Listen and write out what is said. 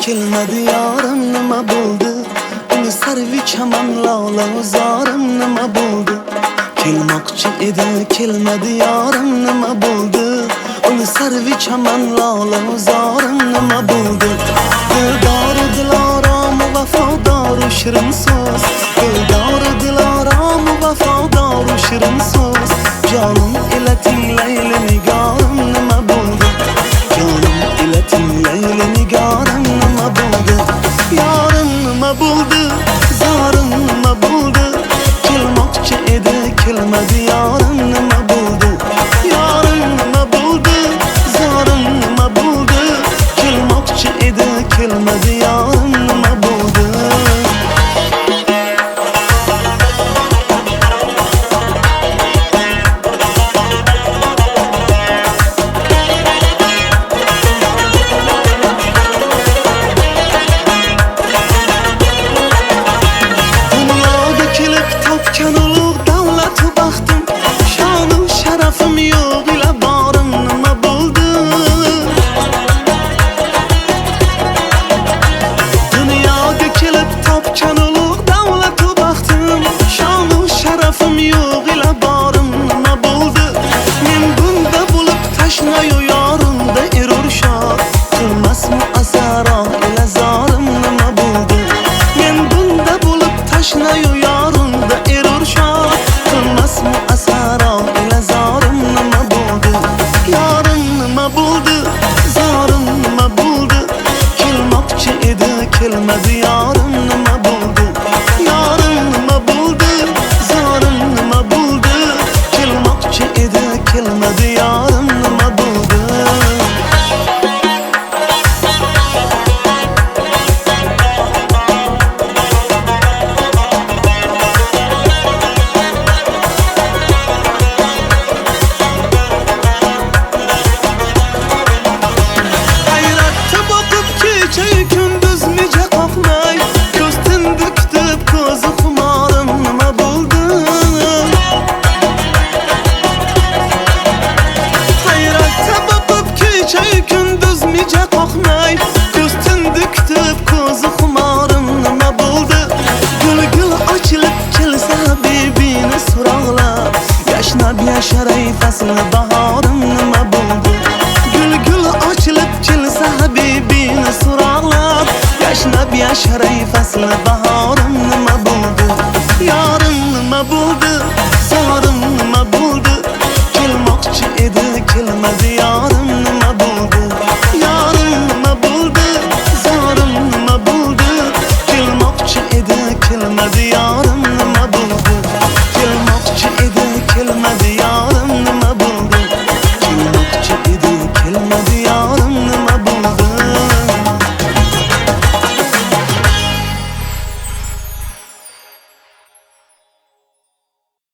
kelmadi yorim nima bo'ldi? Uni sarvi chaman lola uzorim nima bo'ldi? Kelmoqchi edi kelmadi yorim nima bo'ldi? Uni sarvi chaman lola uzorim nima bo'ldi? Dildor dilorom vafodor shirin so'z, dildor dilorom vafodor shirin so'z. Jonim ila tinglayli nigorim nima bo'ldi? Jonim ila tinglayli nigorim nima bo'ldi? Yorim nima bo'ldi? Zorim nima bo'ldi? Kelmoqchi edi kelmadi yorim nima bo'ldi? Yorim nima bo'ldi? Zorim nima bo'ldi? Kelmoqchi edi kelmadi yorim nima bo'ldi? Kelmadi yorim nima bo'ldi? Yorim nima bo'ldi? Zorim nima bo'ldi? Kelmoqchi edi kelmadi yorim nima bo'ldi? Hayratda boqib kecha-yu kunduz yasharay fasl bahorim nima bo'ldi? Gul ochilib kelsa habibini so'roqlab, yashnab yasharay fasl bahorim nima bo'ldi? Yorim nima bo'ldi? Zorim nima bo'ldi? Kelmoqchi edi kelmadi yorim nima bo'ldi? Yorim nima bo'ldi? Zorim nima bo'ldi? Kelmoqchi edi kelmadi yorim nima bo'ldi? Kelmoqchi edi kelmadi yorim nima bo'ldi? Kelmoqchi edi kelmadi yorim